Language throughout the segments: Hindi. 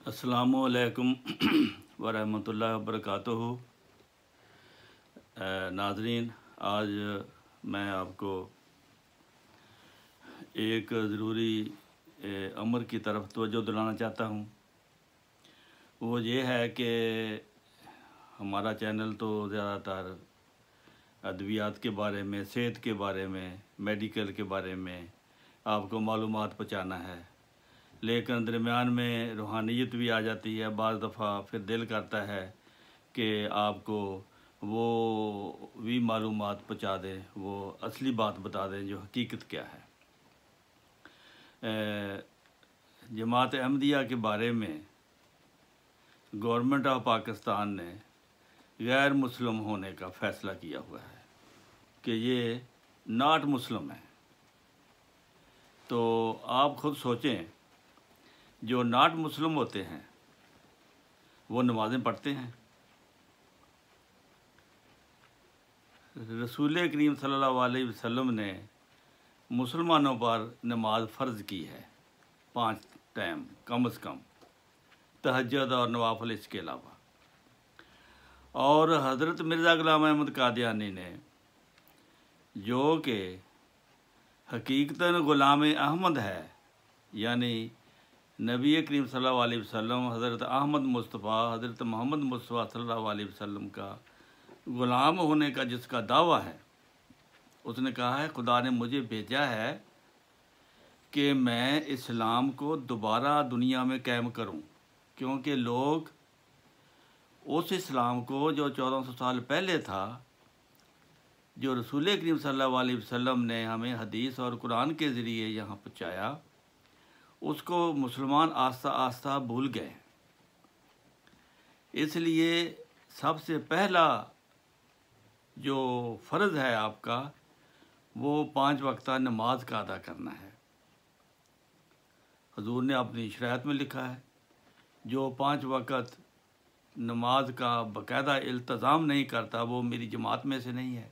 अस्सलामुअलैकुम वरहमतुल्लाहि वबरकातुहू। नाज़रीन, आज मैं आपको एक ज़रूरी अमर की तरफ तवज्जो दिलाना चाहता हूँ। वो ये है कि हमारा चैनल तो ज़्यादातर अद्वियात के बारे में, सेहत के बारे में, मेडिकल के बारे में आपको मालूमात पहुँचाना है, लेकिन दरमियान में रूहानियत भी आ जाती है। बाज़ दफ़ा फिर दिल करता है कि आपको वो भी मालूमात पहुँचा दें, वो असली बात बता दें जो हकीकत क्या है। जमात अहमदिया के बारे में गवर्नमेंट ऑफ पाकिस्तान ने गैर मुस्लिम होने का फ़ैसला किया हुआ है कि ये नॉट मुस्लिम है। तो आप ख़ुद सोचें, जो नॉट मुस्लिम होते हैं वो नमाज़ें पढ़ते हैं। रसूल करीम सल्लल्लाहु अलैहि वसल्लम ने मुसलमानों पर नमाज फ़र्ज़ की है 5 टाइम कम से कम, तहज्जुद और नवाफिल इसके अलावा। और हज़रत मिर्ज़ा ग़ुलाम अहमद कादियानी ने, जो कि हकीकतन ग़ुलाम अहमद है, यानी नबी करीम सल्लल्लाहु अलैहि वसल्लम हज़रत अहमद मुस्तफ़ा हज़रत मोहम्मद मुस्तफ़ा सल्लल्लाहु अलैहि वसल्लम का ग़ुलाम होने का जिसका दावा है, उसने कहा है खुदा ने मुझे भेजा है कि मैं इस्लाम को दोबारा दुनिया में कायम करूं, क्योंकि लोग उस इस्लाम को जो 1400 साल पहले था, जो रसूल करीम सल्लल्लाहु अलैहि वसल्लम ने हमें हदीस और कुरान के ज़रिए यहाँ पहुँचाया, उसको मुसलमान आस्ता आस्ता भूल गए। इसलिए सबसे पहला जो फ़र्ज़ है आपका, वो 5 वक्ता नमाज का अदा करना है। हुज़ूर ने अपनी शरीयत में लिखा है, जो 5 वक़्त नमाज का बाकायदा इल्तिज़ाम नहीं करता वो मेरी जमात में से नहीं है।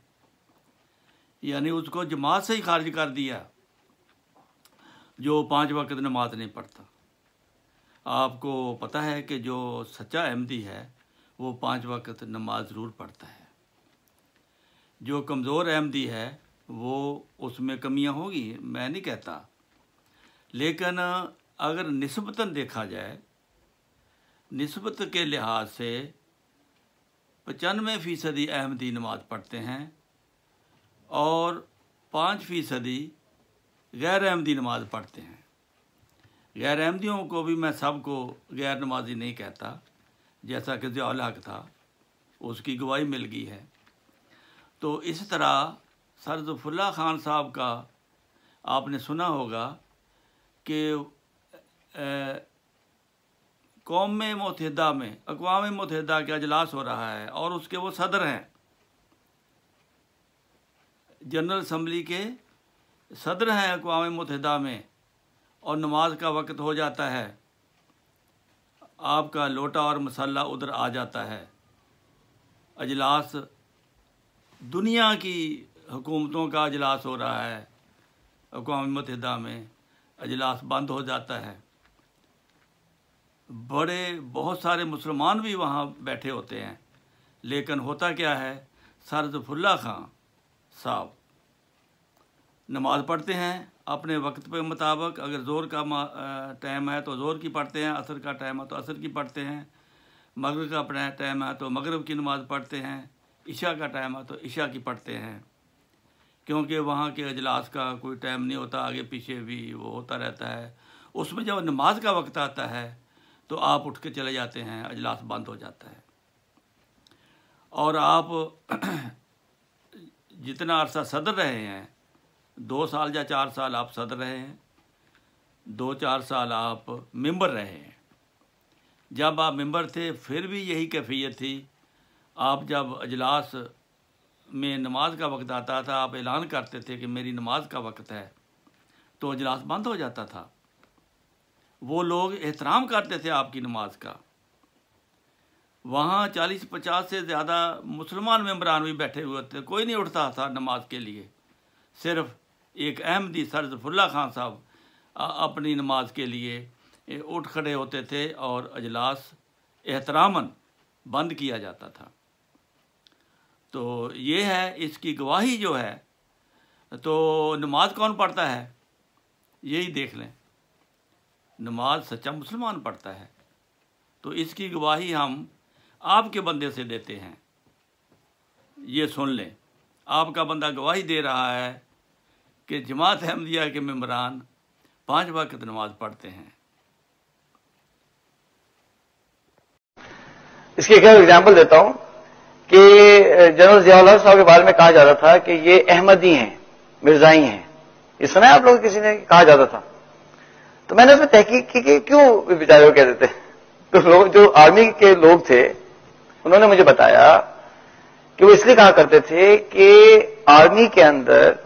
यानी उसको जमात से ही खारिज कर दिया जो 5 वक़्त नमाज नहीं पढ़ता। आपको पता है कि जो सच्चा अहमदी है वो 5 वक़्त नमाज ज़रूर पढ़ता है। जो कमज़ोर अहमदी है वो उसमें कमियां होगी, मैं नहीं कहता, लेकिन अगर निस्बतन देखा जाए, निस्बत के लिहाज से 95% अहमदी नमाज पढ़ते हैं और 5% गैर अहमदी नमाज पढ़ते हैं। गैर अहमदियों को भी मैं सबको गैर नमाजी नहीं कहता, जैसा कि ज़ियाउल हक था, उसकी गवाही मिल गई है। तो इस तरह सर ज़फ़रुल्लाह ख़ान साहब का आपने सुना होगा कि कौम मुत्तहिदा में, अक़वाम मुत्तहिदा का इजलास हो रहा है और उसके वो सदर हैं, जनरल असम्बली के सदर हैं अक़वाम मुत्तहिदा में, और नमाज का वक़्त हो जाता है, आपका लोटा और मसल्ला उधर आ जाता है। अजलास, दुनिया की हुकूमतों का अजलास हो रहा है अक़वाम मुत्तहिदा में, अजलास बंद हो जाता है। बहुत सारे मुसलमान भी वहाँ बैठे होते हैं, लेकिन होता क्या है, सर ज़फ़रुल्लाह ख़ान साहब नमाज़ पढ़ते हैं अपने वक्त के मुताबिक। अगर ज़ोर का टाइम है तो ज़ोर की पढ़ते हैं, असर का टाइम है तो असर की पढ़ते हैं, मगरिब का टाइम है तो मगरिब की नमाज़ पढ़ते हैं, इशा का टाइम है तो इशा की पढ़ते हैं, क्योंकि वहाँ के अजलास का कोई टाइम नहीं होता, आगे पीछे भी वो होता रहता है। उसमें जब नमाज का वक्त आता है तो आप उठ के चले जाते हैं, अजलास बंद हो जाता है। और आप जितना अरसा सदर रहे हैं, 2 साल या 4 साल आप सदर रहे हैं, 2-4 साल आप मेंबर रहे हैं। जब आप मेंबर थे फिर भी यही कैफियत थी। आप जब अजलास में नमाज का वक्त आता था, आप ऐलान करते थे कि मेरी नमाज का वक्त है, तो अजलास बंद हो जाता था। वो लोग एहतराम करते थे आपकी नमाज का। वहाँ 40-50 से ज़्यादा मुसलमान मेंबरान भी बैठे हुए थे, कोई नहीं उठता था नमाज के लिए। सिर्फ एक अहमदी सर ज़फ़रुल्लाह ख़ान साहब अपनी नमाज के लिए उठ खड़े होते थे और अजलास एहतरामन बंद किया जाता था। तो ये है इसकी गवाही जो है। तो नमाज कौन पढ़ता है, यही देख लें, नमाज सच्चा मुसलमान पढ़ता है। तो इसकी गवाही हम आपके बंदे से देते हैं। ये सुन लें, आपका बंदा गवाही दे रहा है कि जमात अहमदिया के मेंबरान 5 वक्त नमाज पढ़ते हैं। इसकी एक एग्जाम्पल देता हूं कि जनरल जियाउल साहब के बारे में कहा जाता था कि ये अहमदी हैं, मिर्जाई हैं। ये सुना है आप लोग, किसी ने कहा जाता था। तो मैंने उसमें तहकीक की कि क्यों बेचारे कह देते। तो लोग जो आर्मी के लोग थे उन्होंने मुझे बताया कि वो इसलिए कहा करते थे कि आर्मी के अंदर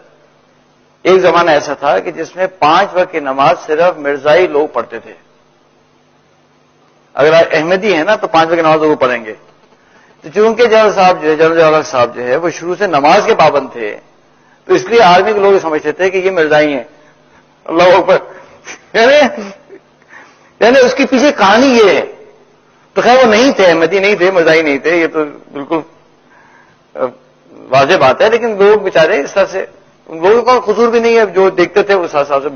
एक जमाना ऐसा था कि जिसमें 5 वक्त की नमाज सिर्फ मिर्जाई लोग पढ़ते थे। अगर अहमदी है ना तो 5 वक्त की नमाज वो पढ़ेंगे। तो चूंकि जनरल साहब जो है, जनरल जियाउल साहब जो है, वो शुरू से नमाज के पाबंद थे, तो इसलिए आर्मी के लोग समझते थे कि ये मिर्जाई हैं। अल्लाह अकबर। यानी उसके पीछे कहानी ये है। तो खैर वो नहीं थे, अहमदी नहीं थे, मिर्जाई नहीं थे, ये तो बिल्कुल वाज़ेह बात है। लेकिन लोग बेचारे इस तरह से, उन लोगों का कसूर भी नहीं है, जो देखते थे उस हिसाब से